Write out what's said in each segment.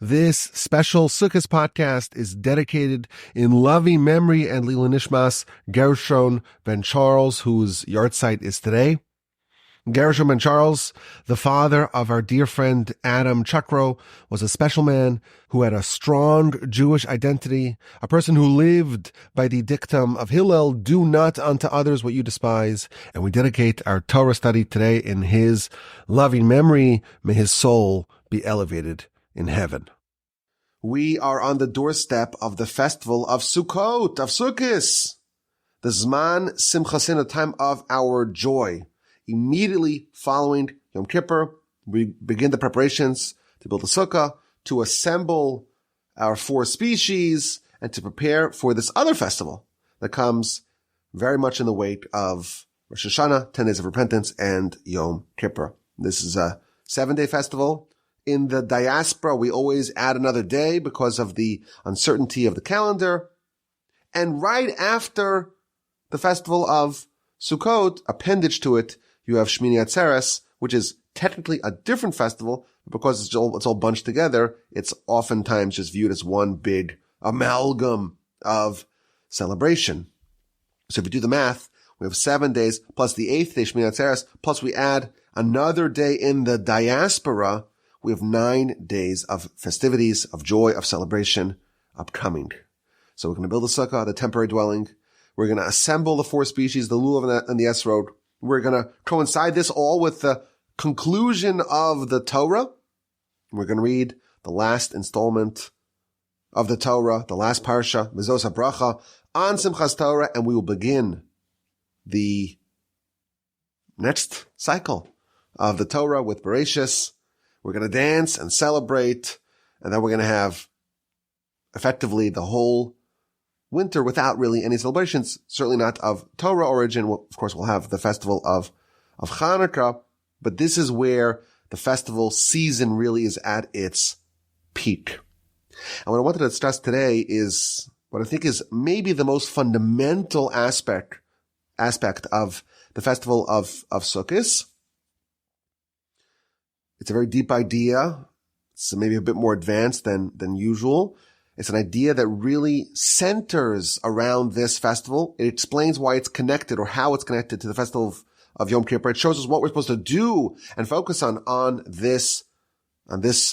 This special Sukkos podcast is dedicated in loving memory and leilui nishmas Gershon Ben Charles, whose Yahrzeit is today. Gershon Ben Charles, the father of our dear friend Adam Chuckrow, was a special man who had a strong Jewish identity, a person who lived by the dictum of Hillel, do not unto others what you despise. And we dedicate our Torah study today in his loving memory. May his soul be elevated in heaven. We are on the doorstep of the festival of Sukkot, of Sukkos, the Zman Simchas, a time of our joy. Immediately following Yom Kippur, we begin the preparations to build a sukkah, to assemble our four species, and to prepare for this other festival that comes very much in the wake of Rosh Hashanah, 10 days of repentance, and Yom Kippur. This is a 7-day festival. In the diaspora, we always add another day because of the uncertainty of the calendar. And right after the festival of Sukkot, appendaged to it, you have Shemini Atzeres, which is technically a different festival, but because it's all bunched together, it's oftentimes just viewed as one big amalgam of celebration. So if you do the math, we have 7 days plus the 8th day, Shemini Atzeres, plus we add another day in the diaspora. We have 9 days of festivities, of joy, of celebration upcoming. So we're going to build a sukkah, the temporary dwelling. We're going to assemble the four species, the lulav and the esrog. We're going to coincide this all with the conclusion of the Torah. We're going to read the last installment of the Torah, the last parsha, Mezos HaBracha, on Simchas Torah, and we will begin the next cycle of the Torah with Bereshis. We're going to dance and celebrate, and then we're going to have effectively the whole winter without really any celebrations, certainly not of Torah origin. Of course, we'll have the festival of Chanukah, but this is where the festival season really is at its peak. And what I wanted to stress today is what I think is maybe the most fundamental aspect of the festival of Sukkos. It's a very deep idea. It's maybe a bit more advanced than usual. It's an idea that really centers around this festival. It explains why it's connected or how it's connected to the festival of Yom Kippur. It shows us what we're supposed to do and focus on this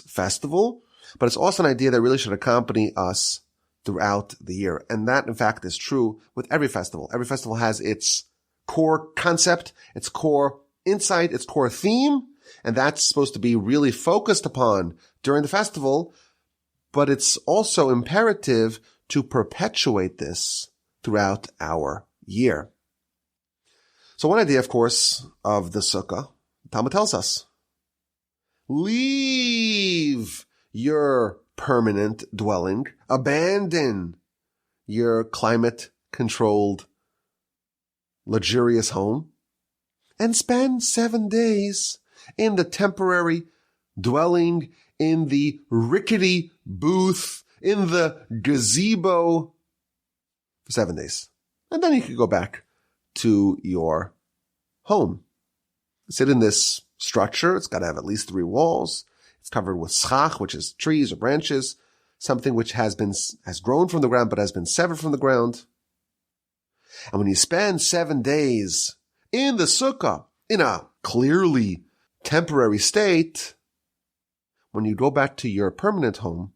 festival. But it's also an idea that really should accompany us throughout the year. And that, in fact, is true with every festival. Every festival has its core concept, its core insight, its core theme. And that's supposed to be really focused upon during the festival. But it's also imperative to perpetuate this throughout our year. So one idea, of course, of the sukkah, Talmud tells us, leave your permanent dwelling, abandon your climate-controlled, luxurious home, and spend 7 days in the temporary dwelling, in the rickety booth, in the gazebo for 7 days. And then you could go back to your home. Sit in this structure. It's got to have at least 3 walls. It's covered with schach, which is trees or branches, something which has grown from the ground but has been severed from the ground. And when you spend 7 days in the sukkah, in a clearly temporary state, when you go back to your permanent home,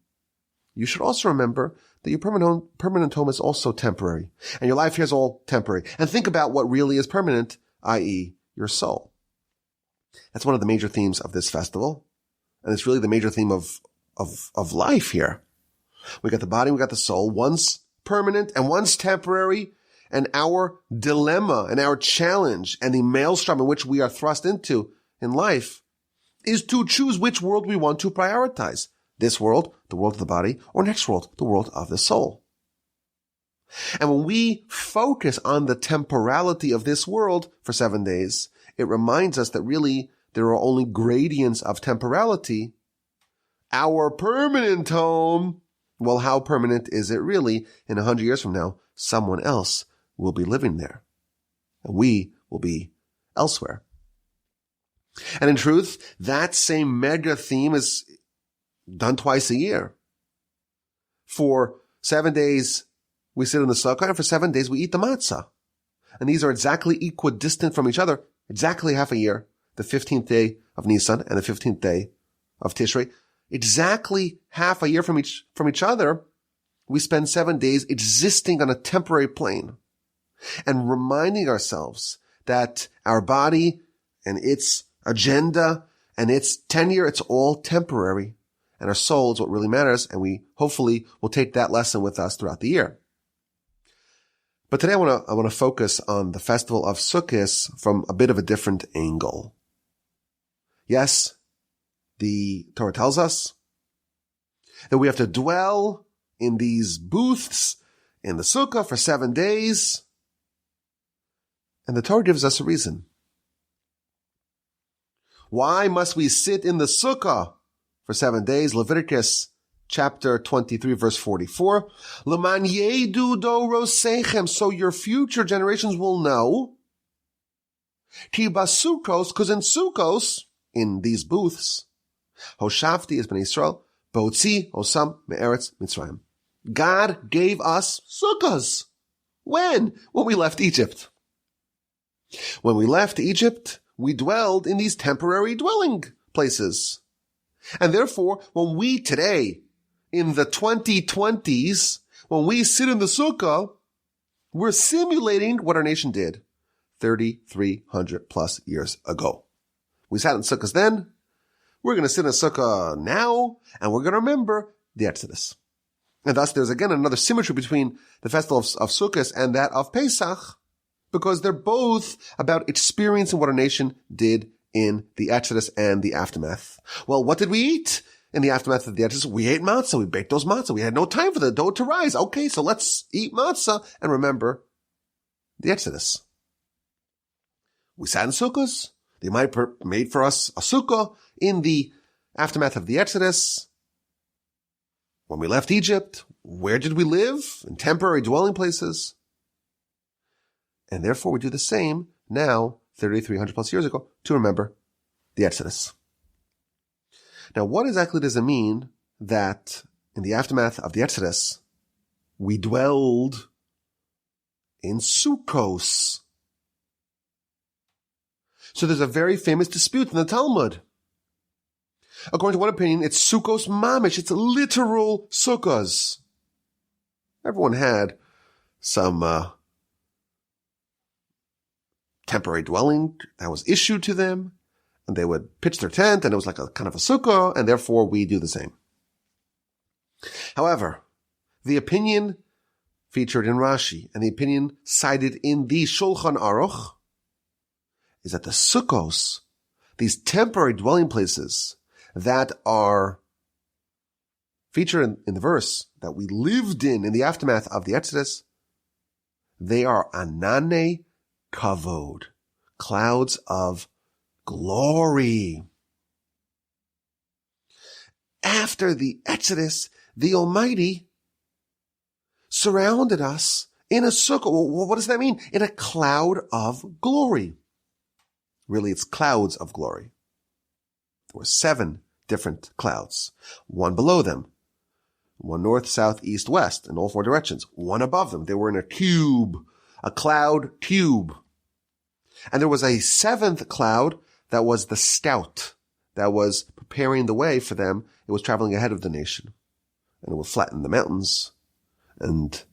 you should also remember that your permanent home is also temporary. And your life here is all temporary. And think about what really is permanent, i.e. your soul. That's one of the major themes of this festival. And it's really the major theme of life here. We got the body, we got the soul. One's permanent and one's temporary. And our dilemma and our challenge and the maelstrom in which we are thrust into in life is to choose which world we want to prioritize. This world, the world of the body, or next world, the world of the soul. And when we focus on the temporality of this world for 7 days, it reminds us that really there are only gradients of temporality. Our permanent home, well, how permanent is it really? In 100 years from now, someone else will be living there. And we will be elsewhere. And in truth, that same mega theme is done twice a year. For 7 days, we sit in the sukkah, and for 7 days, we eat the matzah. And these are exactly equidistant from each other, exactly half a year, the 15th day of Nisan and the 15th day of Tishrei. Exactly half a year from each other, we spend 7 days existing on a temporary plane and reminding ourselves that our body and its agenda and its tenure, it's all temporary. And our soul is what really matters, and we hopefully will take that lesson with us throughout the year. But today I want to focus on the festival of Sukkos from a bit of a different angle. Yes, the Torah tells us that we have to dwell in these booths in the sukkah for 7 days. And the Torah gives us a reason. Why must we sit in the sukkah for 7 days? Leviticus chapter 23, verse 44. L'man yedu dorosechem, so your future generations will know. Ki basukos, because in Sukkos, in these booths, Hoshafti is Bnei Yisrael, Botzi Osam Me'eretz Mitzrayim. God gave us Sukkos. When? When we left Egypt. When we left Egypt, we dwelled in these temporary dwelling places. And therefore, when we today, in the 2020s, when we sit in the sukkah, we're simulating what our nation did 3,300 plus years ago. We sat in sukkahs then. We're going to sit in a sukkah now, and we're going to remember the Exodus. And thus, there's again another symmetry between the festival of Sukkos and that of Pesach, because they're both about experiencing what our nation did in the Exodus and the aftermath. Well, what did we eat in the aftermath of the Exodus? We ate matzah. We baked those matzah. We had no time for the dough to rise. Okay, so let's eat matzah and remember the Exodus. We sat in sukkahs. They might have made for us a sukkah in the aftermath of the Exodus. When we left Egypt, where did we live? In temporary dwelling places. And therefore we do the same now, 3,300 plus years ago, to remember the Exodus. Now, what exactly does it mean that in the aftermath of the Exodus, we dwelled in Sukkos? So there's a very famous dispute in the Talmud. According to one opinion, it's Sukkos mamish. It's literal sukkahs. Everyone had some temporary dwelling that was issued to them, and they would pitch their tent, and it was like a kind of a sukkah, and therefore we do the same. However, the opinion featured in Rashi and the opinion cited in the Shulchan Aruch is that the Sukkos, these temporary dwelling places that are featured in the verse that we lived in the aftermath of the Exodus, they are anane kavod, clouds of glory. After the Exodus, the Almighty surrounded us in a sukkah. Well, what does that mean? In a cloud of glory. Really, it's clouds of glory. There were 7 different clouds. One below them. One north, south, east, west, in all 4 directions. One above them. They were in a cube, a cloud cube. And there was a 7th cloud that was the scout, that was preparing the way for them. It was traveling ahead of the nation. And it would flatten the mountains and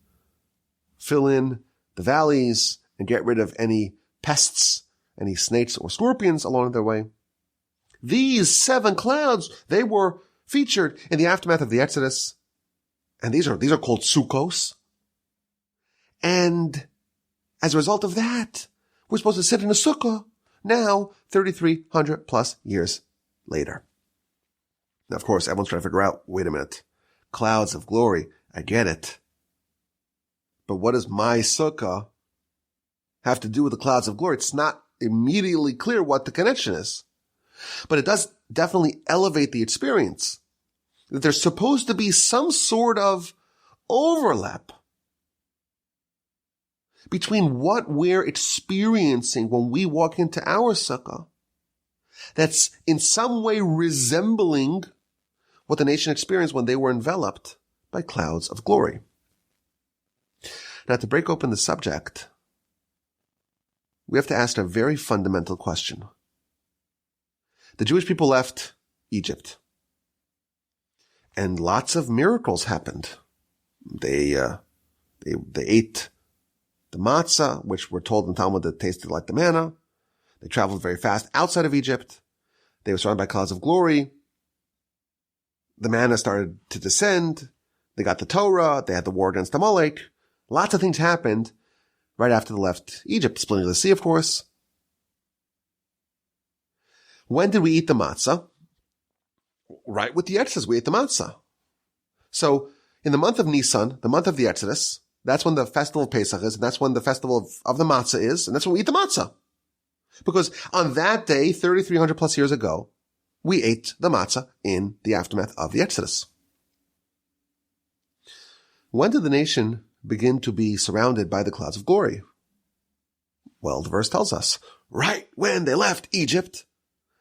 fill in the valleys and get rid of any pests, any snakes or scorpions along their way. These 7 clouds, they were featured in the aftermath of the Exodus. And these are called Sukkos. And as a result of that, we're supposed to sit in a sukkah now, 3,300 plus years later. Now, of course, everyone's trying to figure out, wait a minute, clouds of glory, I get it. But what does my sukkah have to do with the clouds of glory? It's not immediately clear what the connection is. But it does definitely elevate the experience. That there's supposed to be some sort of overlap between what we're experiencing when we walk into our sukkah that's in some way resembling what the nation experienced when they were enveloped by clouds of glory. Now, to break open the subject, we have to ask a very fundamental question. The Jewish people left Egypt, and lots of miracles happened. They ate the matzah, which we're told in Talmud that tasted like the manna. They traveled very fast outside of Egypt. They were surrounded by clouds of glory. The manna started to descend. They got the Torah. They had the war against Amalek. Lots of things happened right after they left Egypt, splitting of the sea, of course. When did we eat the matzah? Right with the Atzeres, we ate the matzah. So, in the month of Nisan, the month of the Atzeres, that's when the festival of Pesach is, and that's when the festival of the matzah is, and that's when we eat the matzah. Because on that day, 3,300 plus years ago, we ate the matzah in the aftermath of the Atzeres. When did the nation begin to be surrounded by the clouds of glory? Well, the verse tells us, right when they left Egypt,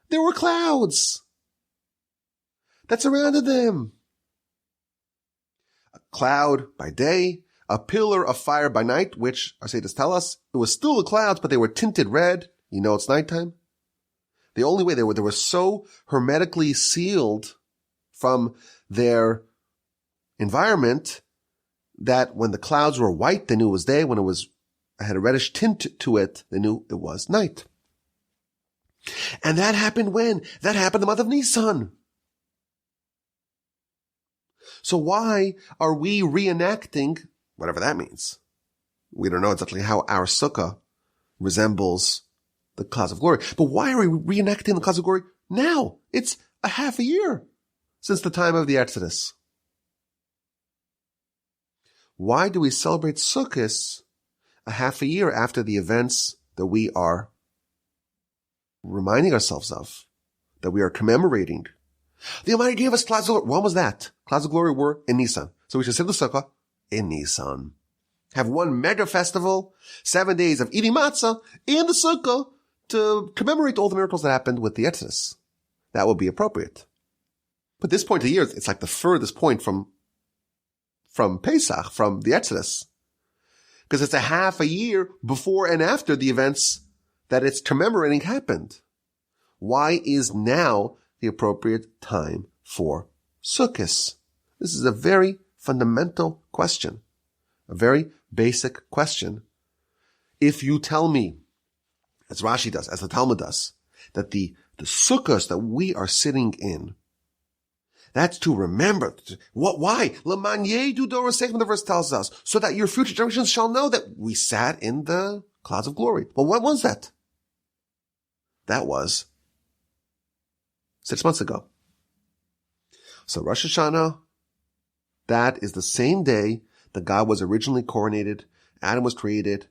there were clouds that surrounded them. A cloud by day, a pillar of fire by night, which our sages tell us, it was still the clouds, but they were tinted red. You know it's nighttime. The only way they were so hermetically sealed from their environment that when the clouds were white, they knew it was day. When it had a reddish tint to it, they knew it was night. And that happened when? That happened the month of Nisan. So why are we reenacting, whatever that means? We don't know exactly how our sukkah resembles the clouds of glory. But why are we reenacting the clouds of glory now? It's a half a year since the time of the Atzeres. Why do we celebrate Sukkos a half a year after the events that we are reminding ourselves of, that we are commemorating? The Almighty gave us clouds of glory. When was that? Clouds of glory were in Nisan. So we should sit the Sukkah in Nisan. Have one mega festival, 7 days of eating matzah in the Sukkah to commemorate all the miracles that happened with the Atzeres. That would be appropriate. But this point of the year, it's like the furthest point from Pesach, from the Atzeres. Because it's a half a year before and after the events that it's commemorating happened. Why is now the appropriate time for Sukkos? This is a very fundamental question. A very basic question. If you tell me, as Rashi does, as the Talmud does, that the Sukkos that we are sitting in, that's to remember. What? Why? L'man yedu dorosechem, the verse tells us, so that your future generations shall know that we sat in the clouds of glory. Well, when was that? That was 6 months ago. So Rosh Hashanah, that is the same day that God was originally coronated. Adam was created.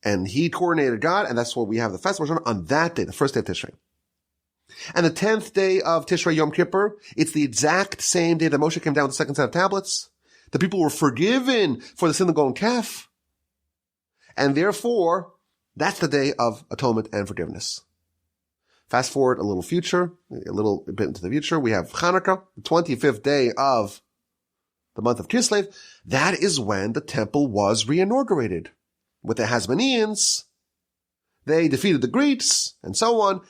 And he coronated God, and that's why we have the festival Rosh Hashanah on that day, the first day of Tishrei. And the 10th day of Tishrei, Yom Kippur, it's the exact same day that Moshe came down with the second set of tablets. The people were forgiven for the sin of the golden calf. And therefore, that's the day of atonement and forgiveness. Fast forward a little bit into the future, we have Chanukah, the 25th day of the month of Kislev. That is when the temple was reinaugurated. With the Hasmoneans, they defeated the Greeks, and so on.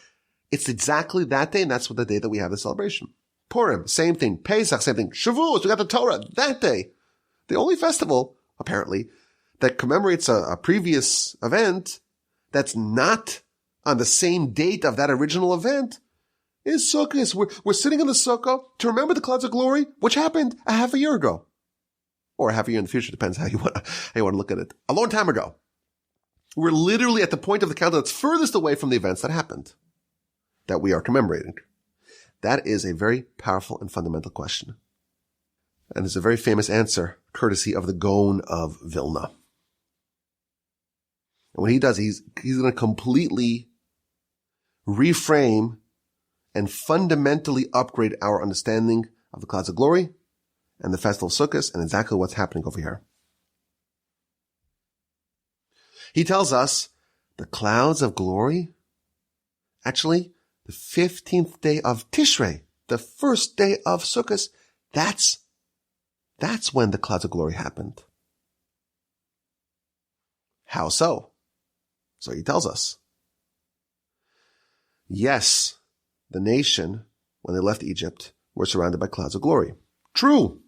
It's exactly that day, and that's what the day that we have the celebration. Purim, same thing. Pesach, same thing. Shavuos, we got the Torah, that day. The only festival, apparently, that commemorates a previous event that's not on the same date of that original event is Sukkos. We're sitting in the Sukkah to remember the clouds of glory, which happened a half a year ago. Or a half a year in the future, depends how you want to look at it. A long time ago. We're literally at the point of the calendar that's furthest away from the events that happened, that we are commemorating. That is a very powerful and fundamental question. And it's a very famous answer, courtesy of the Gaon of Vilna. And what he does, he's going to completely reframe and fundamentally upgrade our understanding of the clouds of glory and the festival of Sukkos and exactly what's happening over here. He tells us the clouds of glory, actually, the 15th day of Tishrei, the first day of Sukkos, that's when the clouds of glory happened. How so? So he tells us. Yes, the nation, when they left Egypt, were surrounded by clouds of glory. True.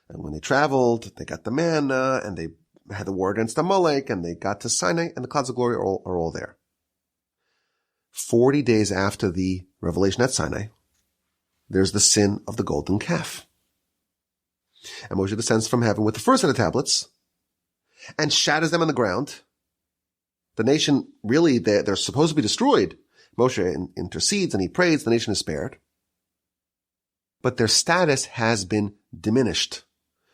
And when they traveled, they got the manna, and they had the war against Amalek, and they got to Sinai, and the clouds of glory are all there. 40 days after the revelation at Sinai, there's the sin of the golden calf. And Moshe descends from heaven with the first set of tablets and shatters them on the ground. The nation, really, they're supposed to be destroyed. Moshe intercedes and he prays, the nation is spared. But their status has been diminished.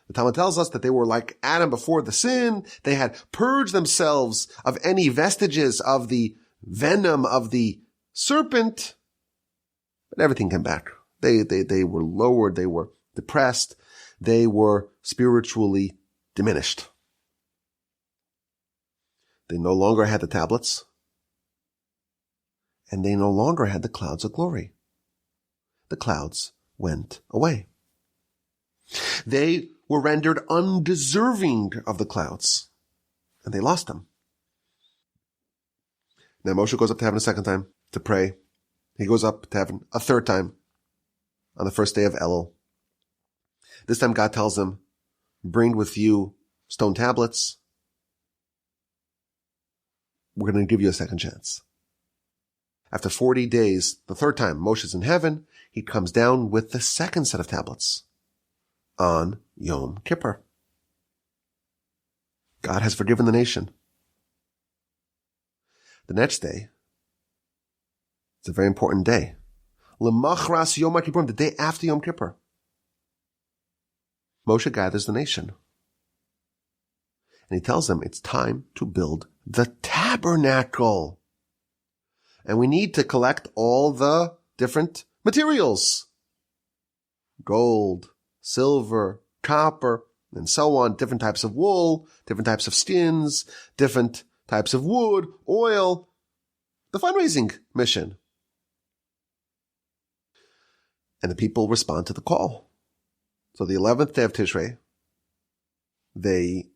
The Talmud tells us that they were like Adam before the sin. They had purged themselves of any vestiges of the venom of the serpent. But everything came back. They were lowered. They were depressed. They were spiritually diminished. They no longer had the tablets. And they no longer had the clouds of glory. The clouds went away. They were rendered undeserving of the clouds. And they lost them. Now Moshe goes up to heaven a second time to pray. He goes up to heaven a third time on the first day of Elul. This time God tells him, bring with you stone tablets. We're going to give you a second chance. After 40 days, the third time, Moshe's in heaven, he comes down with the second set of tablets on Yom Kippur. God has forgiven the nation. The next day, it's a very important day. L'machras Yom Kippur, the day after Yom Kippur. Moshe gathers the nation. And he tells them it's time to build the tabernacle. And we need to collect all the different materials. Gold, silver, copper, and so on. Different types of wool, different types of skins, different types of wood, oil. The fundraising mission. And the people respond to the call. So the 11th day of Tishrei, they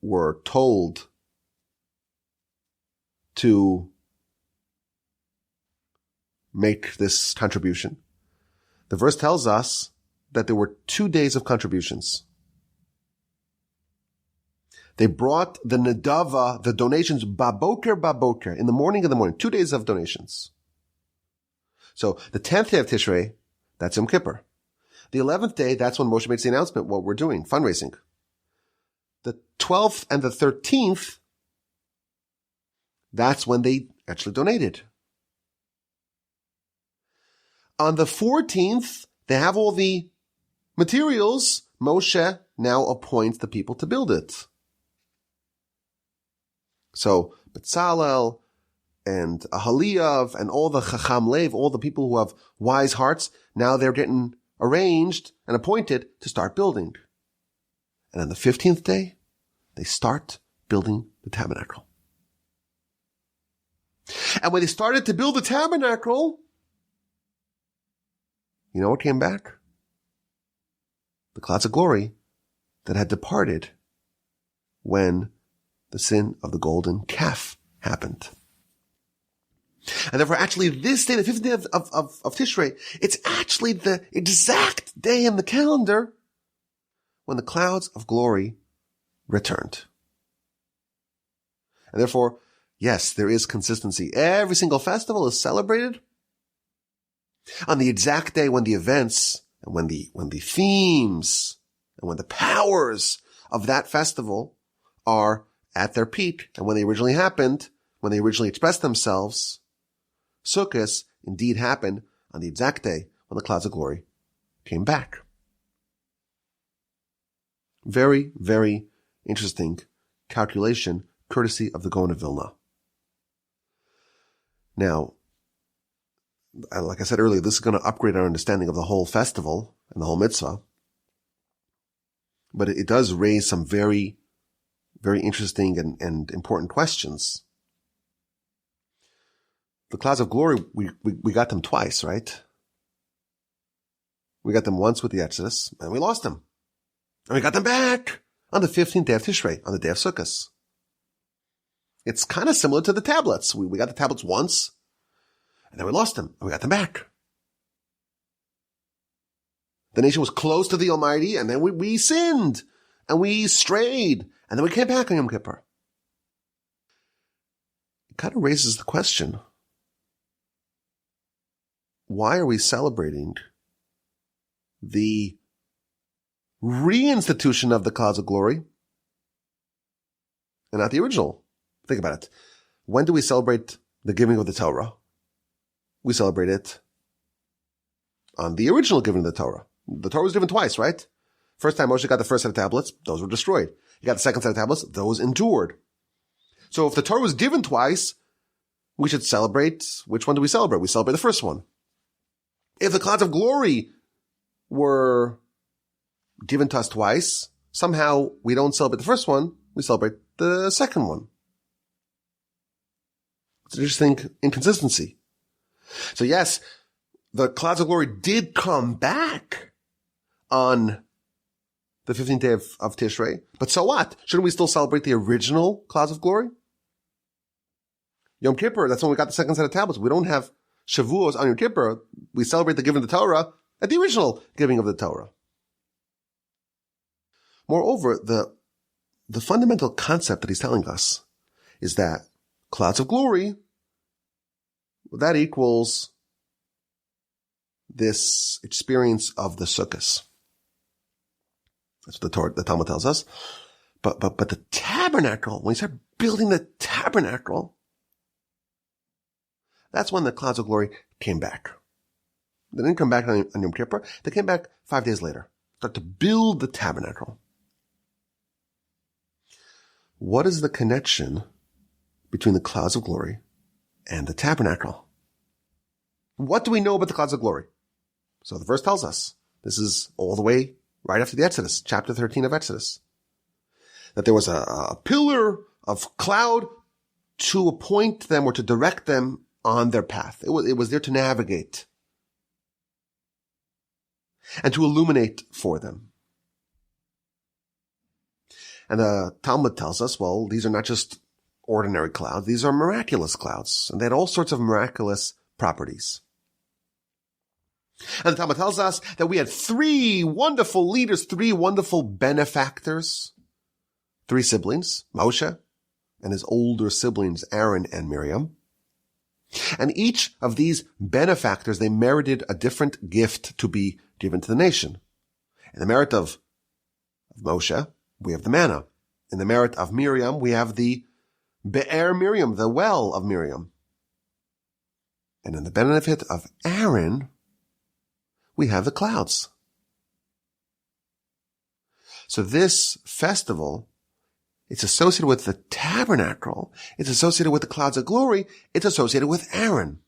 were told to make this contribution. The verse tells us that there were 2 days of contributions. They brought the nedava, the donations, baboker, in the morning, 2 days of donations. So the 10th day of Tishrei, that's Yom Kippur. The 11th day, that's when Moshe makes the announcement, what we're doing, fundraising. The 12th and the 13th, that's when they actually donated. On the 14th, they have all the materials. Moshe now appoints the people to build it. So, Betzalel and Ahaliav and all the Chacham Lev, all the people who have wise hearts, now they're getting arranged and appointed to start building. And on the 15th day, they start building the tabernacle. And when they started to build the tabernacle, you know what came back? The clouds of glory that had departed when the sin of the golden calf happened. And therefore, actually, this day, the 15th day of Tishrei, it's actually the exact day in the calendar when the clouds of glory returned. And therefore, yes, there is consistency. Every single festival is celebrated on the exact day when the events and when the themes and when the powers of that festival are at their peak and when they originally happened, when they originally expressed themselves. Sukkos indeed happened on the exact day when the clouds of glory came back. Very, very interesting calculation, courtesy of the Gaon of Vilna. Now, like I said earlier, this is going to upgrade our understanding of the whole festival and the whole mitzvah. But it does raise some very, very interesting and important questions. The clouds of glory, we got them twice, right? We got them once with the Atzeres, and we lost them. And we got them back on the 15th day of Tishrei, on the day of Sukkos. It's kind of similar to the tablets. We got the tablets once, and then we lost them, and we got them back. The nation was close to the Almighty, and then we sinned, and we strayed, and then we came back on Yom Kippur. It kind of raises the question, why are we celebrating the reinstitution of the clouds of glory and not the original? Think about it. When do we celebrate the giving of the Torah? We celebrate it on the original giving of the Torah. The Torah was given twice, right? First time Moshe got the first set of tablets, those were destroyed. He got the second set of tablets, those endured. So if the Torah was given twice, we should celebrate, which one do we celebrate? We celebrate the first one. If the clouds of glory were given to us twice, somehow we don't celebrate the first one, we celebrate the second one. It's an interesting inconsistency. So yes, the clouds of glory did come back on the 15th day of Tishrei, but so what? Shouldn't we still celebrate the original clouds of glory? Yom Kippur, that's when we got the second set of tablets. We don't have Shavuos on Yom Kippur. We celebrate the giving of the Torah at the original giving of the Torah. Moreover, the fundamental concept that he's telling us is that clouds of glory, that equals this experience of the Sukkos. That's what the Talmud tells us. But the tabernacle, when you start building the tabernacle, that's when the clouds of glory came back. They didn't come back on Yom Kippur. They came back 5 days later. Start to build the tabernacle. What is the connection between the clouds of glory and the tabernacle? What do we know about the clouds of glory? So the verse tells us, this is all the way right after the Exodus, chapter 13 of Exodus, that there was a pillar of cloud to appoint them or to direct them on their path. It was there to navigate and to illuminate for them. And the Talmud tells us, well, these are not just ordinary clouds. These are miraculous clouds. And they had all sorts of miraculous properties. And the Talmud tells us that we had 3 wonderful leaders, 3 wonderful benefactors, 3 siblings, Moshe and his older siblings, Aaron and Miriam. And each of these benefactors, they merited a different gift to be given to the nation. In the merit of Moshe, we have the manna. In the merit of Miriam, we have the Be'er Miriam, the well of Miriam. And in the benefit of Aaron, we have the clouds. So this festival, it's associated with the tabernacle. It's associated with the clouds of glory. It's associated with Aaron.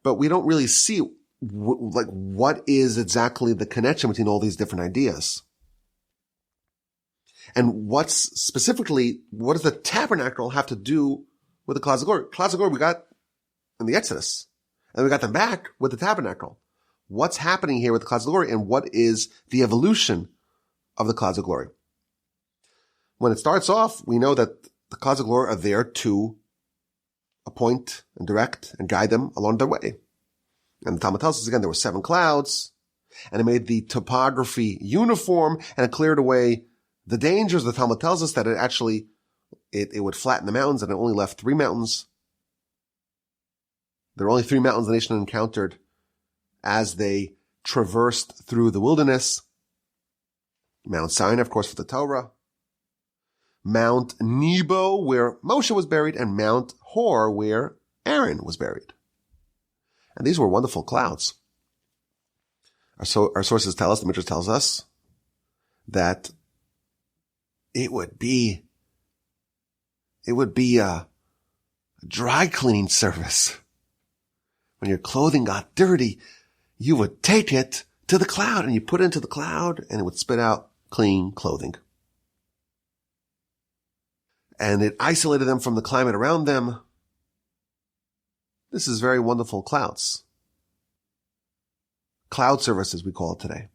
But we don't really see what is exactly the connection between all these different ideas. And what does the tabernacle have to do with the clouds of glory? Clouds of glory we got in the Exodus, and we got them back with the tabernacle. What's happening here with the clouds of glory, and what is the evolution of the clouds of glory? When it starts off, we know that the clouds of glory are there to appoint and direct and guide them along their way. And the Talmud tells us again, there were 7 clouds, and it made the topography uniform, and it cleared away the dangers. The Talmud tells us that it would flatten the mountains, and it only left 3 mountains. There were only 3 mountains the nation encountered as they traversed through the wilderness. Mount Sinai, of course, for the Torah. Mount Nebo, where Moshe was buried, and Mount Hor, where Aaron was buried. And these were wonderful clouds. Our sources tell us, the Midrash tells us, that it would be a dry cleaning service. When your clothing got dirty, you would take it to the cloud, and you put it into the cloud, and it would spit out clean clothing. And it isolated them from the climate around them. This is very wonderful clouds. cloud service, as we call it today.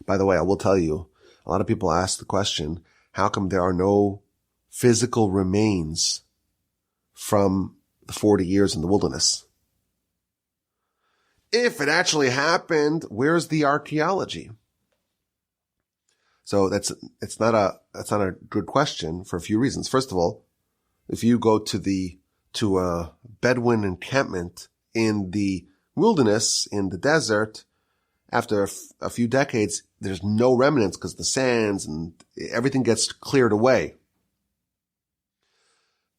By the way, I will tell you, a lot of people ask the question, how come there are no physical remains from the 40 years in the wilderness? If it actually happened, where's the archaeology? So that's not a good question for a few reasons. First of all, if you go to a Bedouin encampment in the wilderness, in the desert, after a few decades, there's no remnants because the sands and everything gets cleared away.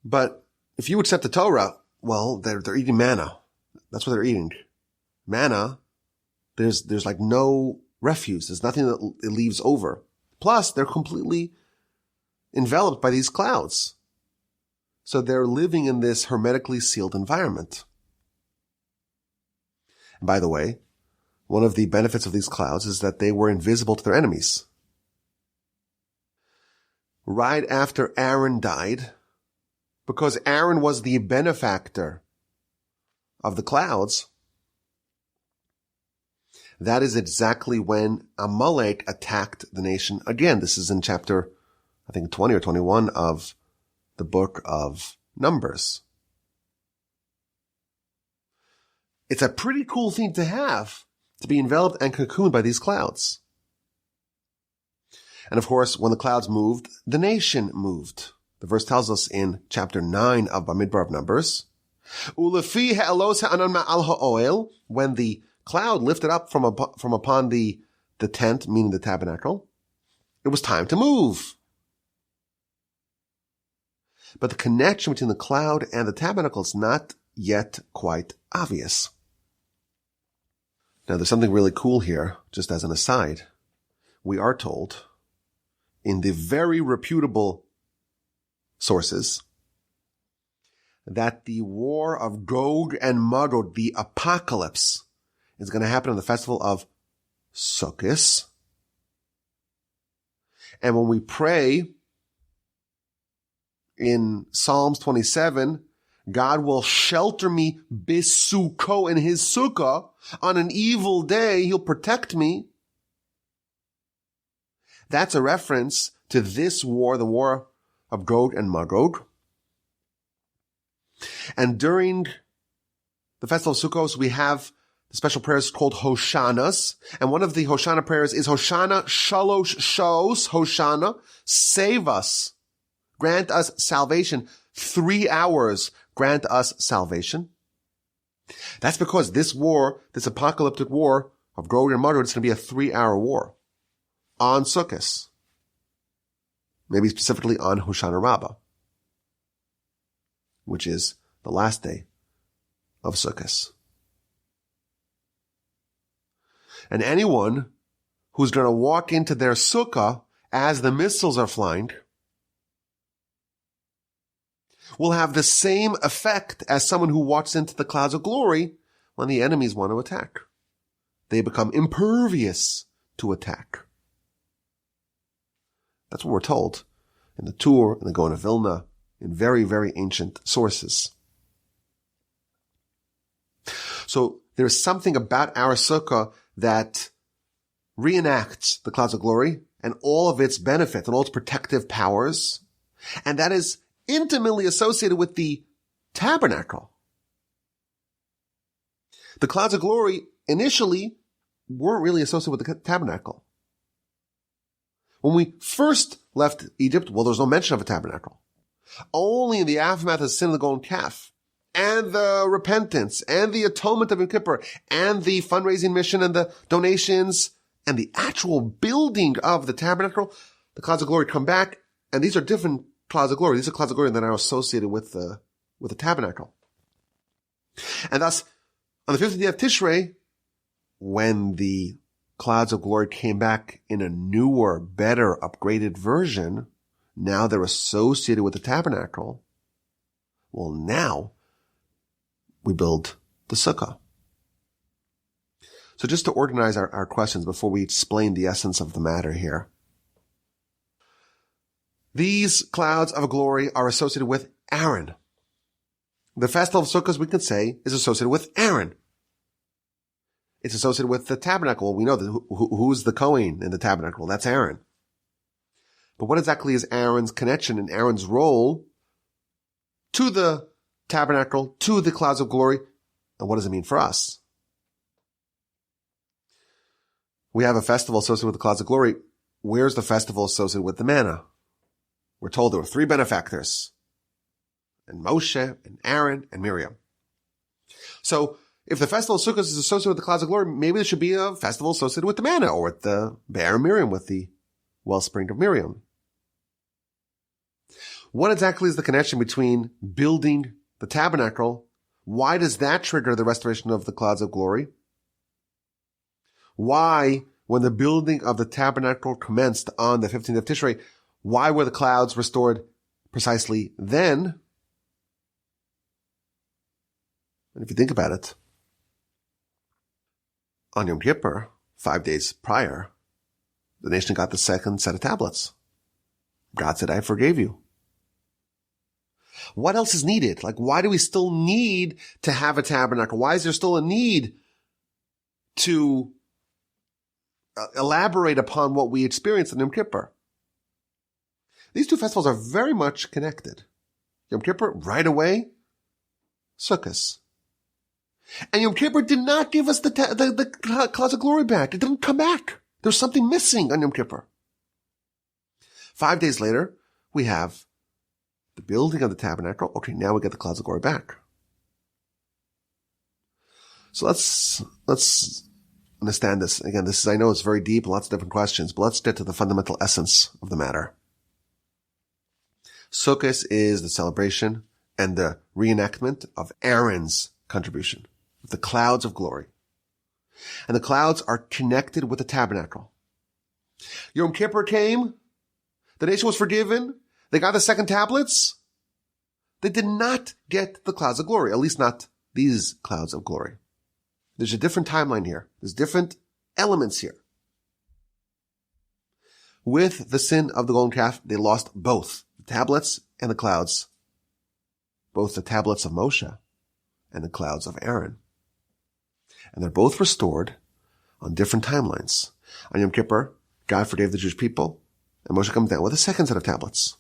But if you accept the Torah, well, they're eating manna. That's what they're eating. Manna, there's like no refuse. There's nothing that it leaves over. Plus, they're completely enveloped by these clouds. So they're living in this hermetically sealed environment. And by the way, one of the benefits of these clouds is that they were invisible to their enemies. Right after Aaron died, because Aaron was the benefactor of the clouds, that is exactly when Amalek attacked the nation again. This is in chapter, I think, 20 or 21 of the book of Numbers. It's a pretty cool thing to have, to be enveloped and cocooned by these clouds. And of course, when the clouds moved, the nation moved. The verse tells us in chapter 9 of Bamidbar of Numbers, Ulefi ha'elos ha'anon ma'al ha'oel, when the cloud lifted up from upon the tent, meaning the tabernacle, it was time to move. But the connection between the cloud and the tabernacle is not yet quite obvious. Now, there's something really cool here, just as an aside. We are told in the very reputable sources that the war of Gog and Magog, the apocalypse, is going to happen on the festival of Sukkos. And when we pray in Psalms 27, God will shelter me bisukko in his sukkah. On an evil day, he'll protect me. That's a reference to this war, the war of Gog and Magog. And during the festival of Sukkos, we have the special prayers called Hoshanas. And one of the Hoshana prayers is Hoshana Shalosh Shos, Hoshana, save us, grant us salvation. 3 hours, grant us salvation. That's because this war, this apocalyptic war of Gog and Magog, it's going to be a 3-hour war on Sukkos. Maybe specifically on Hoshana Rabbah, which is the last day of Sukkos. And anyone who's going to walk into their sukkah as the missiles are flying will have the same effect as someone who walks into the clouds of glory when the enemies want to attack. They become impervious to attack. That's what we're told in the Tur, in the Gaon of Vilna, in very, very ancient sources. So there's something about our sukkah that reenacts the clouds of glory and all of its benefits and all its protective powers. And that is intimately associated with the tabernacle. The clouds of glory initially weren't really associated with the tabernacle. When we first left Egypt, well, there's no mention of a tabernacle. Only in the aftermath of the sin of the golden calf, and the repentance, and the atonement of Yom Kippur, and the fundraising mission, and the donations, and the actual building of the tabernacle, the clouds of glory come back, and these are different clouds of glory. These are clouds of glory that are associated with the tabernacle. And thus, on the 15th day of Tishrei, when the clouds of glory came back in a newer, better, upgraded version, now they're associated with the tabernacle. Well, now we build the sukkah. So just to organize our questions before we explain the essence of the matter here. These clouds of glory are associated with Aaron. The festival of Sukkot, we can say, is associated with Aaron. It's associated with the tabernacle. Well, we know that who's the Kohen in the tabernacle? That's Aaron. But what exactly is Aaron's connection and Aaron's role to the tabernacle, to the clouds of glory? And what does it mean for us? We have a festival associated with the clouds of glory. Where's the festival associated with the manna? We're told there were 3 benefactors, and Moshe, and Aaron, and Miriam. So, if the festival of Sukkos is associated with the clouds of glory, maybe there should be a festival associated with the manna, or with the Be'er Miriam, with the wellspring of Miriam. What exactly is the connection between building the tabernacle? Why does that trigger the restoration of the clouds of glory? Why, when the building of the tabernacle commenced on the 15th of Tishrei, why were the clouds restored precisely then? And if you think about it, on Yom Kippur, 5 days prior, the nation got the second set of tablets. God said, I forgave you. What else is needed? Like, why do we still need to have a tabernacle? Why is there still a need to elaborate upon what we experienced in Yom Kippur? These 2 festivals are very much connected. Yom Kippur, right away, Sukkos. And Yom Kippur did not give us the clouds of glory back. It didn't come back. There's something missing on Yom Kippur. 5 days later, we have the building of the tabernacle. Okay, now we get the clouds of glory back. So let's understand this. Again, I know it's very deep, lots of different questions, but let's get to the fundamental essence of the matter. Sukkos is the celebration and the reenactment of Aaron's contribution, the clouds of glory. And the clouds are connected with the tabernacle. Yom Kippur came, the nation was forgiven, they got the second tablets. They did not get the clouds of glory, at least not these clouds of glory. There's a different timeline here. There's different elements here. With the sin of the golden calf, they lost both the tablets and the clouds, both the tablets of Moshe and the clouds of Aaron. And they're both restored on different timelines. On Yom Kippur, God forgave the Jewish people, and Moshe comes down with a second set of tablets.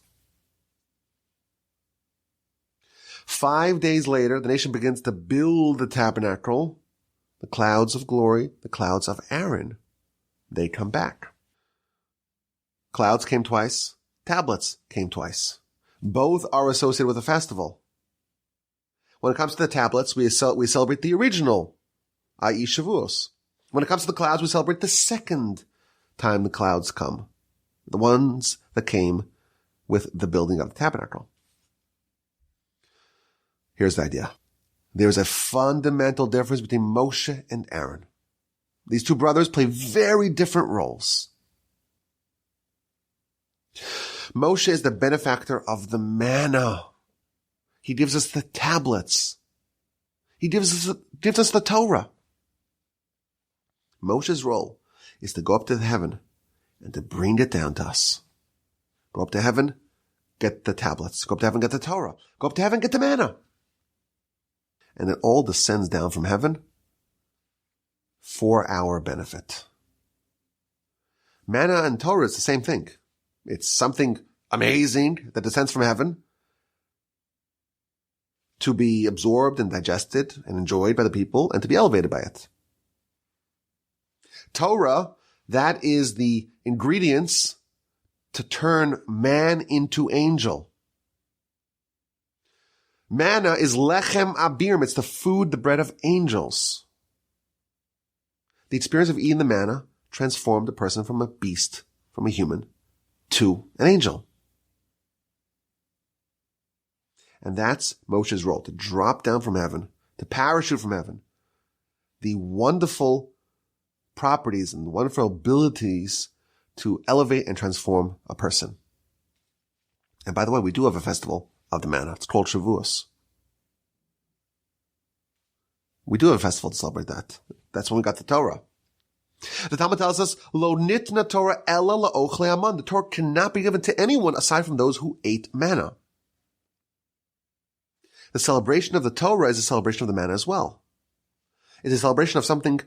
5 days later, the nation begins to build the tabernacle, the clouds of glory, the clouds of Aaron. They come back. Clouds came twice, tablets came twice. Both are associated with a festival. When it comes to the tablets, we celebrate the original, i.e. Shavuos. When it comes to the clouds, we celebrate the second time the clouds come, the ones that came with the building of the tabernacle. Here's the idea. There's a fundamental difference between Moshe and Aaron. These 2 brothers play very different roles. Moshe is the benefactor of the manna. He gives us the tablets. He gives us the Torah. Moshe's role is to go up to heaven and to bring it down to us. Go up to heaven, get the tablets. Go up to heaven, get the Torah. Go up to heaven, get the manna. And it all descends down from heaven for our benefit. Manna and Torah is the same thing. It's something amazing that descends from heaven to be absorbed and digested and enjoyed by the people and to be elevated by it. Torah, that is the ingredients to turn man into angel. Manna is lechem abirim. It's the food, the bread of angels. The experience of eating the manna transformed a person from a beast, from a human, to an angel. And that's Moshe's role, to drop down from heaven, to parachute from heaven, the wonderful properties and the wonderful abilities to elevate and transform a person. And by the way, we do have a festival of the manna. It's called Shavuos. We do have a festival to celebrate that. That's when we got the Torah. The Talmud tells us, Lo nitna Torah ella la'ochlei aman. The Torah cannot be given to anyone aside from those who ate manna. The celebration of the Torah is a celebration of the manna as well. It's a celebration of something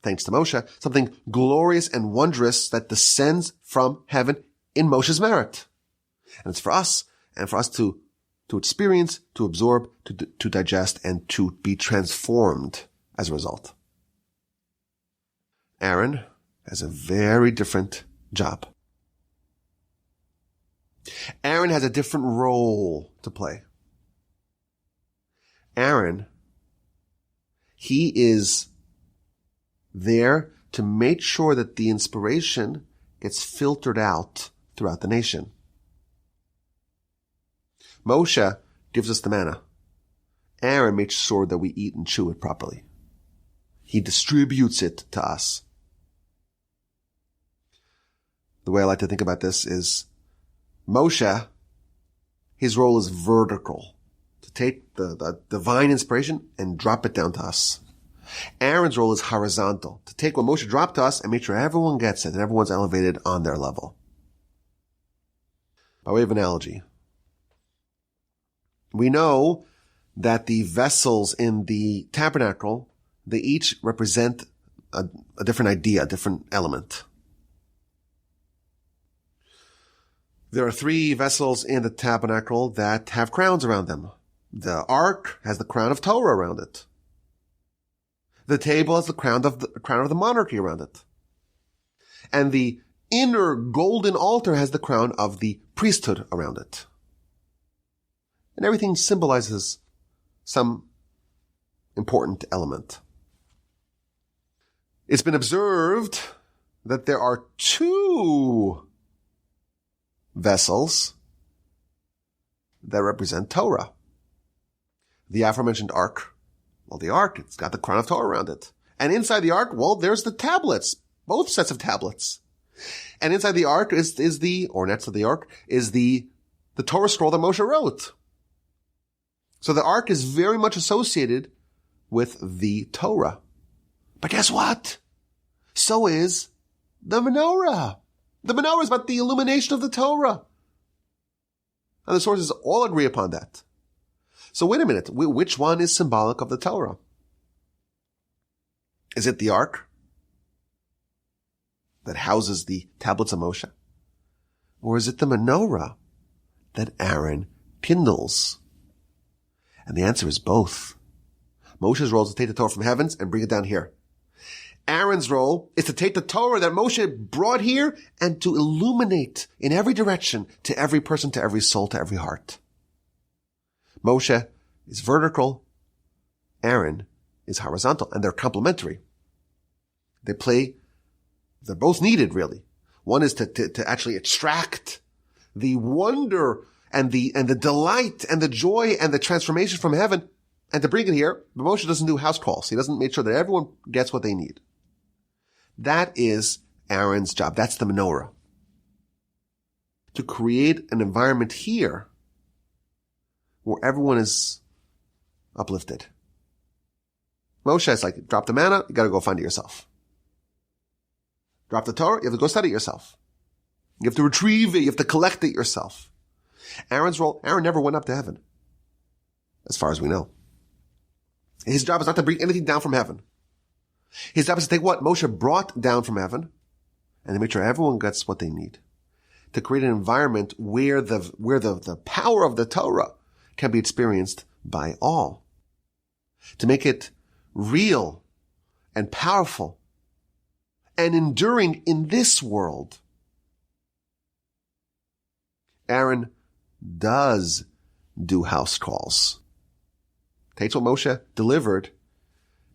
thanks to Moshe, something glorious and wondrous that descends from heaven in Moshe's merit. And it's for us, and for us to experience, to absorb, to digest, and to be transformed as a result. Aaron has a very different job. Aaron has a different role to play. Aaron, he is there to make sure that the inspiration gets filtered out throughout the nation. Moshe gives us the manna. Aaron makes sure that we eat and chew it properly. He distributes it to us. The way I like to think about this is Moshe, his role is vertical, to take the divine inspiration and drop it down to us. Aaron's role is horizontal, to take what Moshe dropped to us and make sure everyone gets it and everyone's elevated on their level. By way of analogy, we know that the vessels in the tabernacle, they each represent a different idea, a different element. There are 3 vessels in the tabernacle that have crowns around them. The ark has the crown of Torah around it. The table has the crown of the monarchy around it. And the inner golden altar has the crown of the priesthood around it. And everything symbolizes some important element. It's been observed that there are 2 vessels that represent Torah. The aforementioned ark. Well, the ark, it's got the crown of Torah around it. And inside the ark, well, there's the tablets. Both sets of tablets. And inside the ark is next to the ark, is the Torah scroll that Moshe wrote. So the ark is very much associated with the Torah. But guess what? So is the menorah. The menorah is about the illumination of the Torah. And the sources all agree upon that. So wait a minute. Which one is symbolic of the Torah? Is it the ark that houses the tablets of Moshe? Or is it the menorah that Aaron kindles? And the answer is both. Moshe's role is to take the Torah from heavens and bring it down here. Aaron's role is to take the Torah that Moshe brought here and to illuminate in every direction to every person, to every soul, to every heart. Moshe is vertical. Aaron is horizontal, and they're complementary. They're both needed, really. One is to actually extract the wonder and the delight and the joy and the transformation from heaven and to bring it here. But Moshe doesn't do house calls. He doesn't make sure that everyone gets what they need. That is Aaron's job. That's the menorah. To create an environment here where everyone is uplifted. Moshe is like, drop the manna, you gotta go find it yourself. Drop the Torah, you have to go study it yourself. You have to retrieve it, you have to collect it yourself. Aaron's role, Aaron never went up to heaven, as far as we know. His job is not to bring anything down from heaven. His job is to take what Moshe brought down from heaven and to make sure everyone gets what they need. To create an environment where the power of the Torah can be experienced by all. To make it real and powerful and enduring in this world. Aaron does do house calls. Takes what Moshe delivered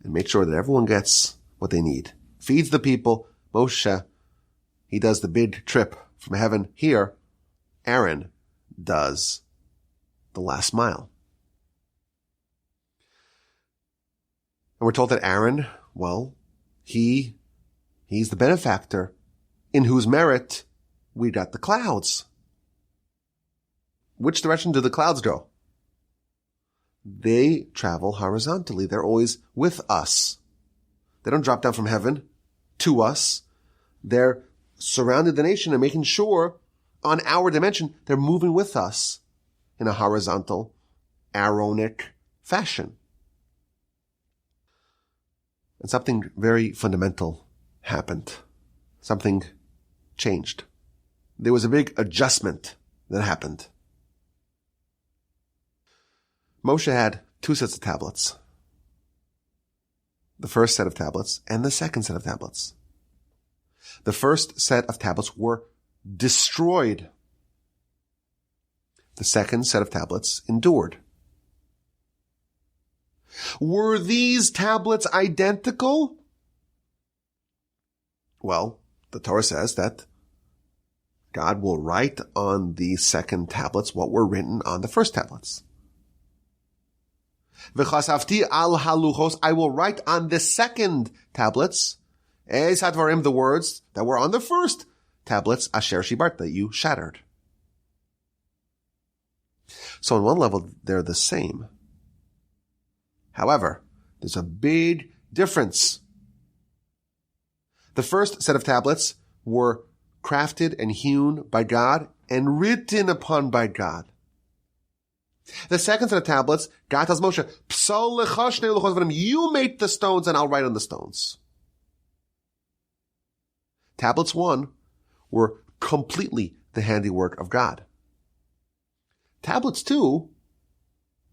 and makes sure that everyone gets what they need. Feeds the people. Moshe, he does the big trip from heaven here. Aaron does the last mile. And we're told that Aaron, well, he's the benefactor in whose merit we got the clouds. Which direction do the clouds go? They travel horizontally. They're always with us. They don't drop down from heaven to us. They're surrounding the nation and making sure on our dimension they're moving with us in a horizontal, Aaronic fashion. And something very fundamental happened. Something changed. There was a big adjustment that happened. Moshe had two sets of tablets. The first set of tablets and the second set of tablets. The first set of tablets were destroyed. The second set of tablets endured. Were these tablets identical? Well, the Torah says that God will write on the second tablets what were written on the first tablets. V'chasavti al haluchos, I will write on the second tablets, es hadvarim, the words that were on the first tablets, asher shibart, that you shattered. So on one level, they're the same. However, there's a big difference. The first set of tablets were crafted and hewn by God and written upon by God. The second set of tablets, God tells Moshe, Psal lecha shnei luchos v'nim, you make the stones and I'll write on the stones. Tablets 1 were completely the handiwork of God. Tablets 2,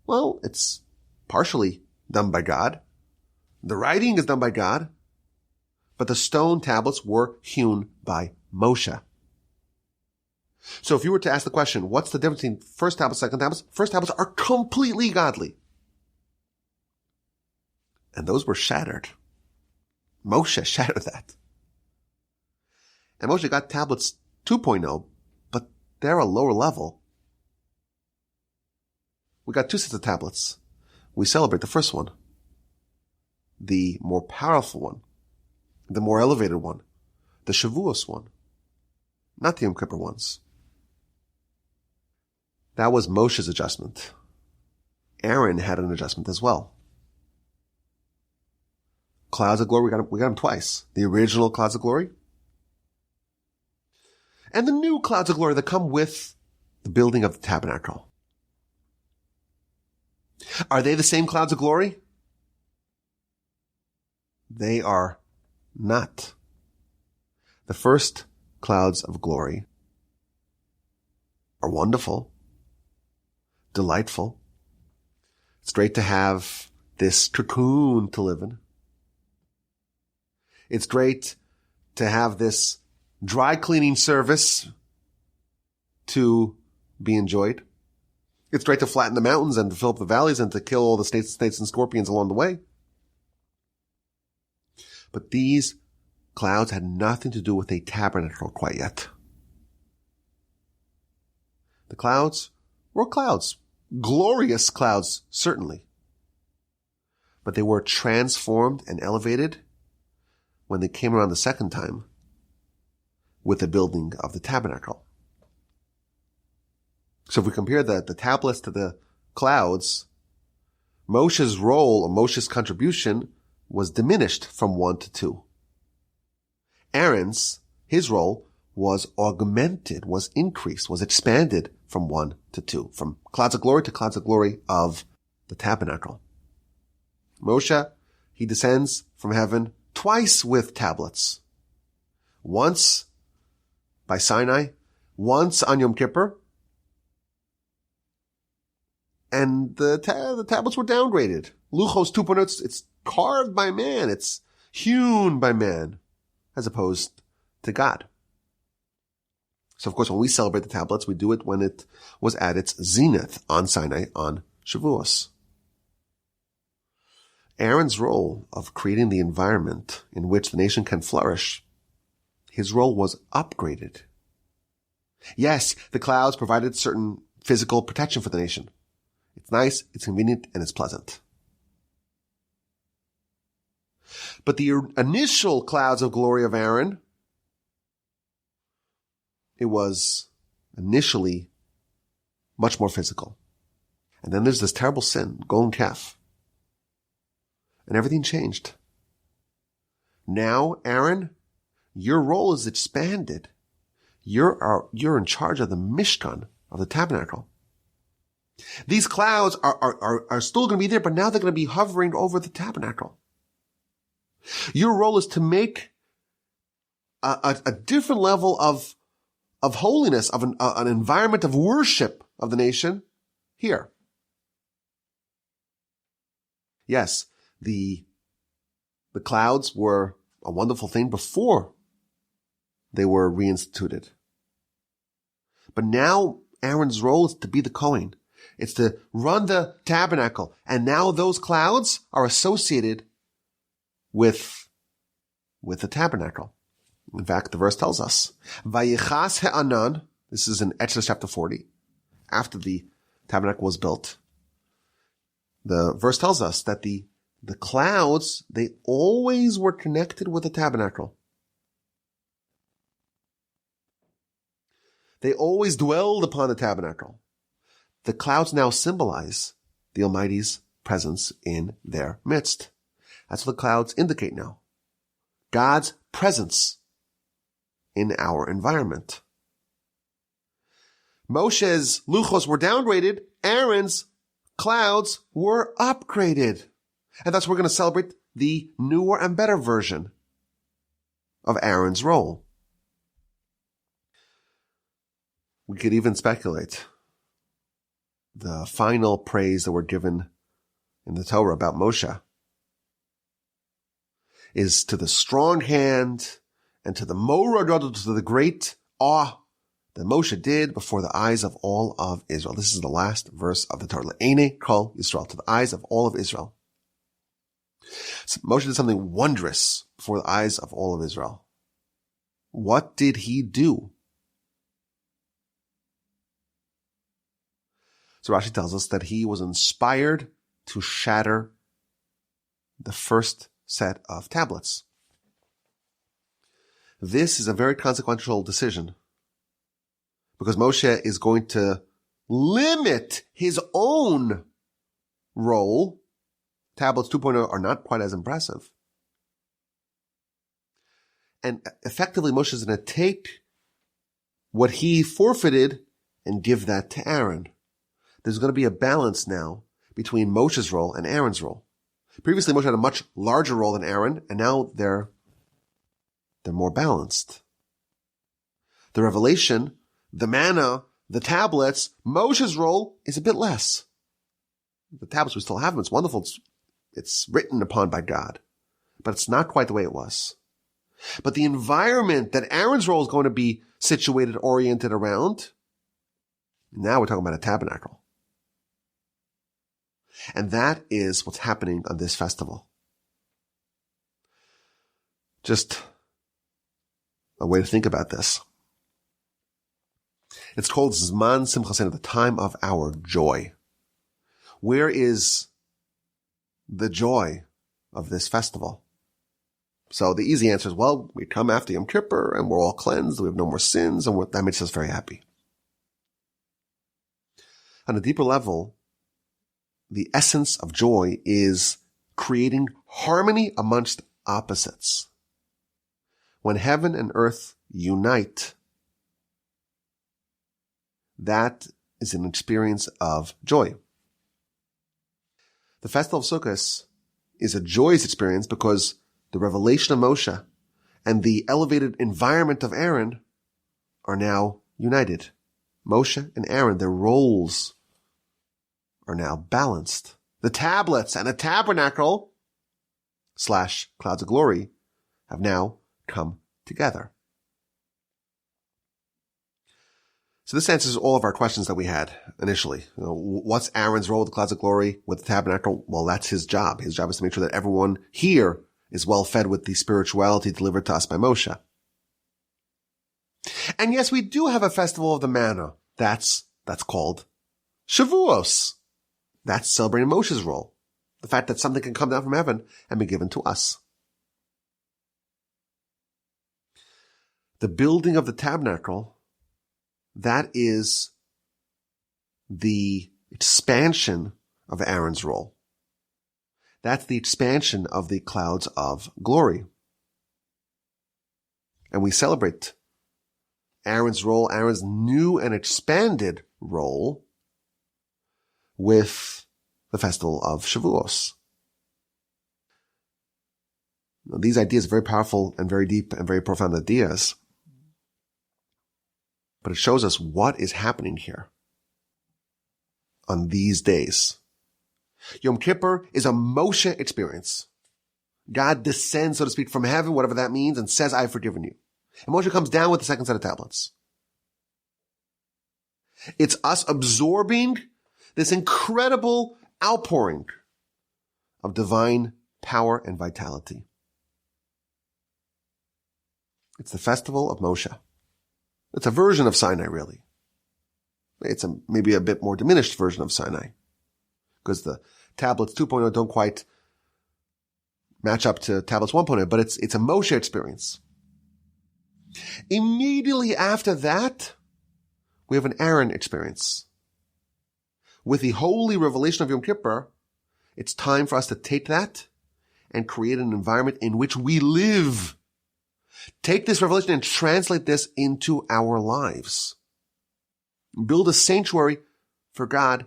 well, it's partially done by God. The writing is done by God, but the stone tablets were hewn by Moshe. So if you were to ask the question, what's the difference between first tablets, second tablets? First tablets are completely godly. And those were shattered. Moshe shattered that. And Moshe got tablets 2.0, but they're a lower level. We got two sets of tablets. We celebrate the first one, the more powerful one, the more elevated one, the Shavuos one, not the Yom Kippur ones. That was Moshe's adjustment. Aaron had an adjustment as well. Clouds of glory, we got them twice. The original clouds of glory and the new clouds of glory that come with the building of the tabernacle. Are they the same clouds of glory? They are not. The first clouds of glory are wonderful, delightful. It's great to have this cocoon to live in. It's great to have this dry cleaning service to be enjoyed. It's great to flatten the mountains and to fill up the valleys and to kill all the snakes and scorpions along the way. But these clouds had nothing to do with a tabernacle quite yet. The clouds were clouds. Glorious clouds, certainly. But they were transformed and elevated when they came around the second time with the building of the tabernacle. So if we compare the tablets to the clouds, Moshe's role or Moshe's contribution was diminished from 1 to 2. Aaron's, his role was augmented, was increased, was expanded from 1 to 2, from clouds of glory to clouds of glory of the tabernacle. Moshe, he descends from heaven twice with tablets. Once by Sinai, once on Yom Kippur, and the tablets were downgraded. Luchos 2.0, it's carved by man, it's hewn by man, as opposed to God. So of course, when we celebrate the tablets, we do it when it was at its zenith on Sinai on Shavuos. Aaron's role of creating the environment in which the nation can flourish, his role was upgraded. Yes, the clouds provided certain physical protection for the nation. It's nice, it's convenient, and it's pleasant. But the initial clouds of glory of Aaron, it was initially much more physical. And then there's this terrible sin, golden calf. And everything changed. Now, Aaron, your role is expanded. You're in charge of the Mishkan, of the tabernacle. These clouds are still going to be there, but now they're going to be hovering over the tabernacle. Your role is to make a different level of holiness, of an environment of worship of the nation here. Yes, the clouds were a wonderful thing before they were reinstituted. But now Aaron's role is to be the Kohen. It's to run the tabernacle. And now those clouds are associated with the tabernacle. In fact, the verse tells us, Vayichas he'anan, this is in Atzeres chapter 40, after the tabernacle was built. The verse tells us that the clouds, they always were connected with the tabernacle. They always dwelled upon the tabernacle. The clouds now symbolize the Almighty's presence in their midst. That's what the clouds indicate now. God's presence in our environment. Moshe's luchos were downgraded. Aaron's clouds were upgraded. And thus we're going to celebrate the newer and better version of Aaron's role. We could even speculate the final praise that we're given in the Torah about Moshe is to the strong hand and to the morad, to the great awe that Moshe did before the eyes of all of Israel. This is the last verse of the Torah. Le'enei kol Yisrael, to the eyes of all of Israel. So Moshe did something wondrous before the eyes of all of Israel. What did he do? So Rashi tells us that he was inspired to shatter the first set of tablets. This is a very consequential decision because Moshe is going to limit his own role. Tablets 2.0 are not quite as impressive. And effectively, Moshe is going to take what he forfeited and give that to Aaron. There's going to be a balance now between Moshe's role and Aaron's role. Previously, Moshe had a much larger role than Aaron, and now they're more balanced. The revelation, the manna, the tablets, Moshe's role is a bit less. The tablets, we still have them. It's wonderful. It's written upon by God, but it's not quite the way it was. But the environment that Aaron's role is going to be situated, oriented around, now we're talking about a tabernacle. And that is what's happening on this festival. Just a way to think about this. It's called Zman Simchas, the time of our joy. Where is the joy of this festival? So the easy answer is, well, we come after Yom Kippur and we're all cleansed, we have no more sins, and that makes us very happy. On a deeper level, the essence of joy is creating harmony amongst opposites. When heaven and earth unite, that is an experience of joy. The festival of Sukkos is a joyous experience because the revelation of Moshe and the elevated environment of Aaron are now united. Moshe and Aaron, their roles are now balanced. The tablets and the tabernacle / clouds of glory have now come together. So this answers all of our questions that we had initially. What's Aaron's role with the clouds of glory, with the tabernacle? Well, that's his job. His job is to make sure that everyone here is well fed with the spirituality delivered to us by Moshe. And yes, we do have a festival of the manna. That's called Shavuos. That's celebrating Moshe's role. The fact that something can come down from heaven and be given to us. The building of the tabernacle, that is the expansion of Aaron's role. That's the expansion of the clouds of glory. And we celebrate Aaron's role, Aaron's new and expanded role, with the festival of Shavuos. Now, these ideas are very powerful and very deep and very profound ideas. But it shows us what is happening here on these days. Yom Kippur is a Moshe experience. God descends, so to speak, from heaven, whatever that means, and says, I have forgiven you. And Moshe comes down with the second set of tablets. It's us absorbing this incredible outpouring of divine power and vitality. It's the festival of Moshe. It's a version of Sinai, really. It's maybe a bit more diminished version of Sinai, because the tablets 2.0 don't quite match up to tablets 1.0, but it's a Moshe experience. Immediately after that, we have an Aaron experience. With the holy revelation of Yom Kippur, it's time for us to take that and create an environment in which we live. Take this revelation and translate this into our lives. Build a sanctuary for God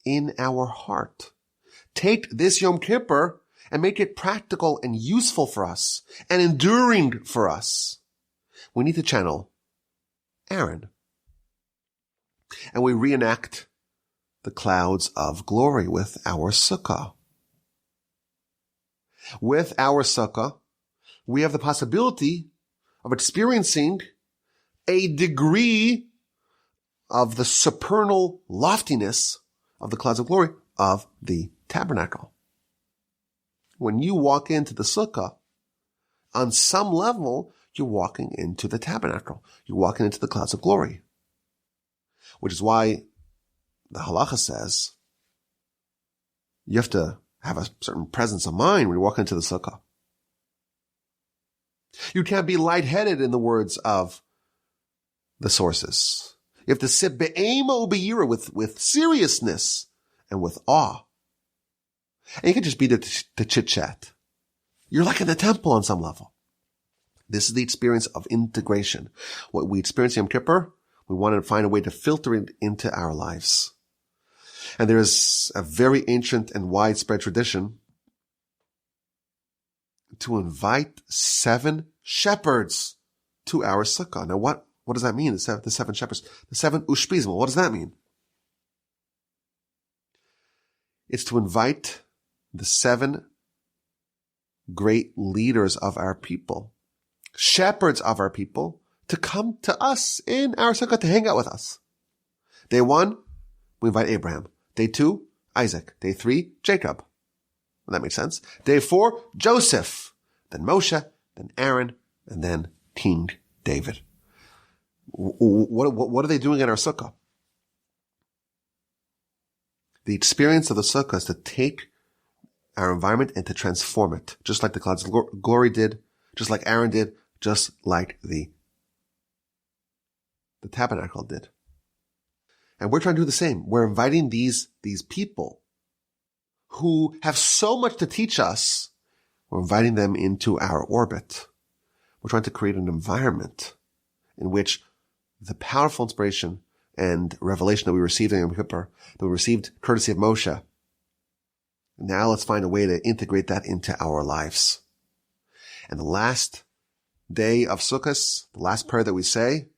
in our heart. Take this Yom Kippur and make it practical and useful for us and enduring for us. We need to channel Aaron. And we reenact the clouds of glory with our sukkah. With our sukkah, we have the possibility of experiencing a degree of the supernal loftiness of the clouds of glory of the tabernacle. When you walk into the sukkah, on some level, you're walking into the tabernacle. You're walking into the clouds of glory. Which is why the halacha says you have to have a certain presence of mind when you walk into the sukkah. You can't be lightheaded, in the words of the sources. You have to sit be'ema u'be'yira, with seriousness and with awe. And you can just be the chit-chat. You're like in the temple on some level. This is the experience of integration. What we experience in Yom Kippur, we want to find a way to filter it into our lives. And there is a very ancient and widespread tradition to invite 7 shepherds to our sukkah. Now, what does that mean? The 7 shepherds, the 7 ushpizim. What does that mean? It's to invite the 7 great leaders of our people, shepherds of our people, to come to us in our sukkah to hang out with us. Day 1, we invite Abraham. Day 2, Isaac. Day 3, Jacob. Well, that makes sense. Day 4, Joseph. Then Moshe, then Aaron, and then King David. What are they doing in our sukkah? The experience of the sukkah is to take our environment and to transform it, just like the clouds of glory did, just like Aaron did, just like the tabernacle did. And we're trying to do the same. We're inviting these people who have so much to teach us. We're inviting them into our orbit. We're trying to create an environment in which the powerful inspiration and revelation that we received in Yom Kippur, that we received courtesy of Moshe, now let's find a way to integrate that into our lives. And the last day of Sukkos, the last prayer that we say,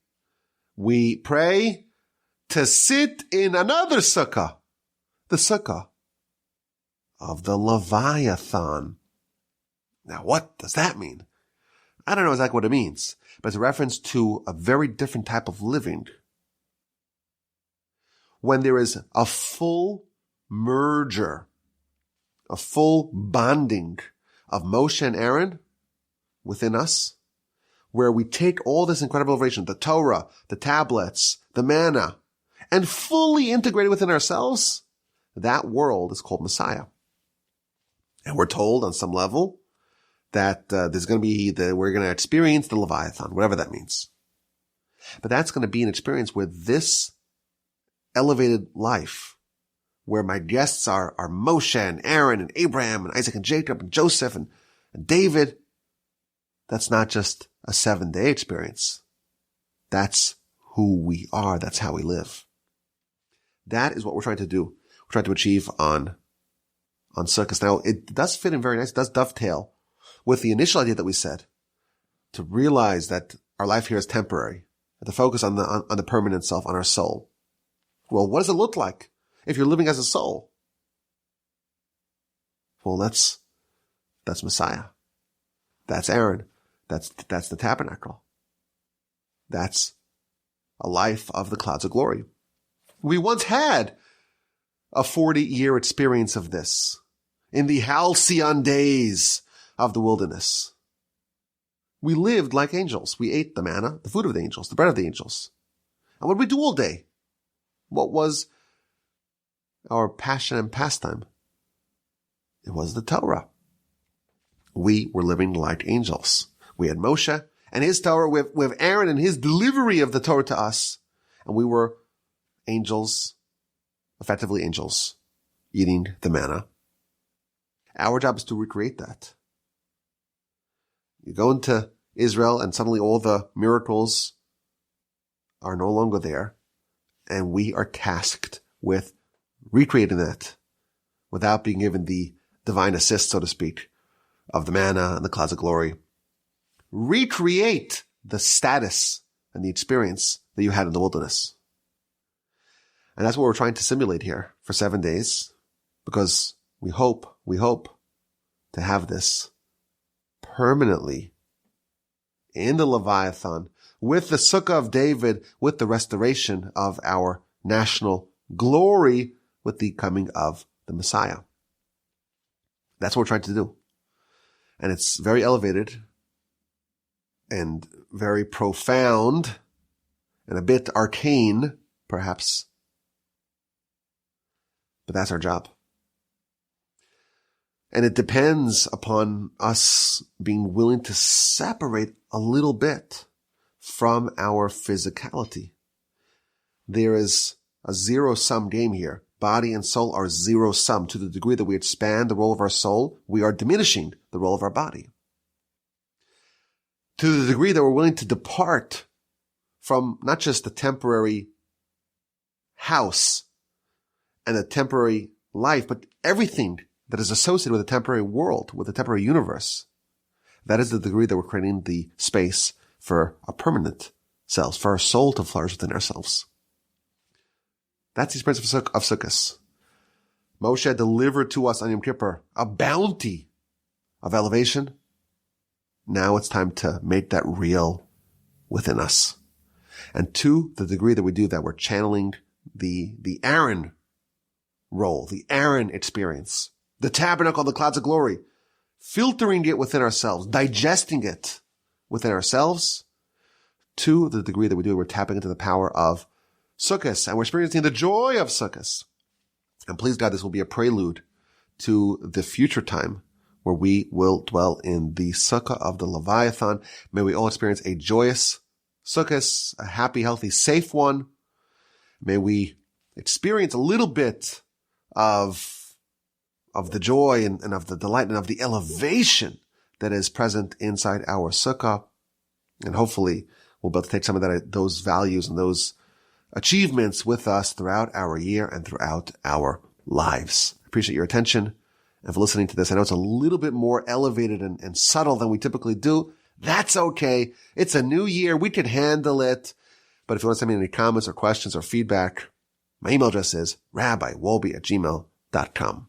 we pray to sit in another sukkah, the sukkah of the Leviathan. Now, what does that mean? I don't know exactly what it means, but it's a reference to a very different type of living. When there is a full merger, a full bonding of Moshe and Aaron within us, where we take all this incredible revelation, the Torah, the tablets, the manna, and fully integrate it within ourselves, that world is called Messiah. And we're told on some level that there's going to be we're going to experience the Leviathan, whatever that means. But that's going to be an experience where this elevated life, where my guests are Moshe and Aaron and Abraham and Isaac and Jacob and Joseph and David, that's not just a 7-day experience. That's who we are. That's how we live. That is what we're trying to do. We're trying to achieve on Sukkos. Now, it does fit in very nice. It does dovetail with the initial idea that we said, to realize that our life here is temporary, and to focus on the permanent self, on our soul. Well, what does it look like if you're living as a soul? Well, that's Messiah. That's Aaron. That's the tabernacle. That's a life of the clouds of glory. We once had a 40-year experience of this in the halcyon days of the wilderness. We lived like angels. We ate the manna, the food of the angels, the bread of the angels. And what did we do all day? What was our passion and pastime? It was the Torah. We were living like angels. We had Moshe and his Torah with Aaron and his delivery of the Torah to us. And we were angels, effectively angels, eating the manna. Our job is to recreate that. You go into Israel and suddenly all the miracles are no longer there. And we are tasked with recreating that without being given the divine assist, so to speak, of the manna and the clouds of glory. Recreate the status and the experience that you had in the wilderness. And that's what we're trying to simulate here for 7 days, because we hope to have this permanently in the Leviathan, with the Sukkah of David, with the restoration of our national glory, with the coming of the Messiah. That's what we're trying to do. And it's very elevated and very profound and a bit arcane, perhaps. But that's our job. And it depends upon us being willing to separate a little bit from our physicality. There is a zero-sum game here. Body and soul are zero-sum. To the degree that we expand the role of our soul, we are diminishing the role of our body. To the degree that we're willing to depart from not just the temporary house and a temporary life, but everything that is associated with a temporary world, with a temporary universe, that is the degree that we're creating the space for a permanent self, for our soul to flourish within ourselves. That's the experience of Sukkos. Moshe delivered to us on Yom Kippur a bounty of elevation. Now it's time to make that real within us. And to the degree that we do that, we're channeling the Aaron role, the Aaron experience, the tabernacle, the clouds of glory, filtering it within ourselves, digesting it within ourselves. To the degree that we do, we're tapping into the power of Sukkos, and we're experiencing the joy of Sukkos. And please God, this will be a prelude to the future time where we will dwell in the Sukkah of the Leviathan. May we all experience a joyous Sukkos, a happy, healthy, safe one. May we experience a little bit of the joy and of the delight and of the elevation that is present inside our Sukkah. And hopefully we'll be able to take some of those values and those achievements with us throughout our year and throughout our lives. I appreciate your attention and for listening to this. I know it's a little bit more elevated and subtle than we typically do. That's okay. It's a new year. We can handle it. But if you want to send me any comments or questions or feedback, my email address is rabbiwolbe@gmail.com.